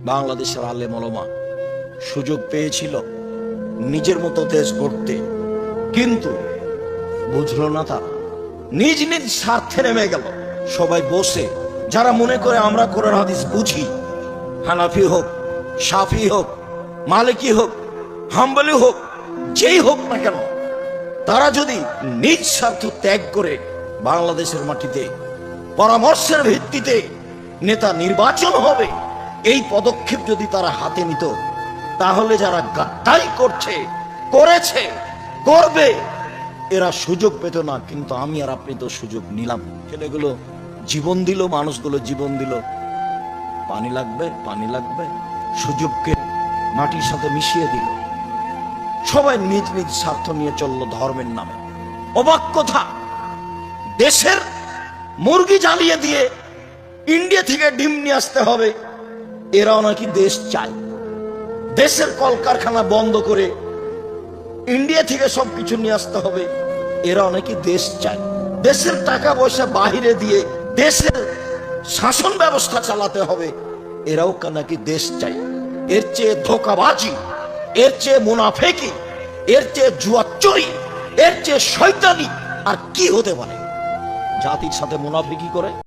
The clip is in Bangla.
বাংলাদেশের আলেম ওলামা সুযোগ পেয়েছিল নিজের মতো দেশ গড়তে, কিন্তু বুঝলো না, তারা নিজ নিজ স্বার্থে নেমে গেল। সবাই বসে, যারা মনে করে আমরা কোরআন হাদিস বুঝি, হানাফি হোক, শাফি হোক, মালিকি হোক, হাম্বলি হোক, যেই হোক না কেন, তারা যদি নিজ স্বার্থ ত্যাগ করে বাংলাদেশের মাটিতে পরামর্শের ভিত্তিতে নেতা নির্বাচন হবে, এই পদক্ষেপ যদি তারা হাতে নিত, তাহলে যারা গাদ্দারি করছে, করেছে, করবে, এরা সুযোগ পেত না। কিন্তু আমি আর আপনি তো সুযোগ নিলাম। ছেলেগুলো জীবন দিল, মানুষগুলো জীবন দিল। পানি লাগবে, পানি লাগবে, সুযোগকে মাটির সাথে মিশিয়ে দিল। সবাই নিজ নিজ স্বার্থ নিয়ে চললো ধর্মের নামে। অবাক কথা, দেশের মুরগি জ্বালিয়ে দিয়ে ইন্ডিয়া থেকে ডিম নিয়ে আসতে হবে, এরাও নাকি দেশ চায়। দেশের কলকারখানা বন্ধ করে ইন্ডিয়া থেকে সবকিছু নিয়ে আসতে হবে, এরাও নাকি দেশ চায়। দেশের টাকা পয়সা বাহিরে দিয়ে দেশের শাসন ব্যবস্থা চালাতে হবে, এরাও নাকি দেশ চায়। এর চেয়ে ধোঁকাবাজি, এর চেয়ে মুনাফেকি, এর চেয়ে জুয়াচুরি, এর চেয়ে শয়তানি আর কি হতে পারে? জাতির সাথে মুনাফিকি করে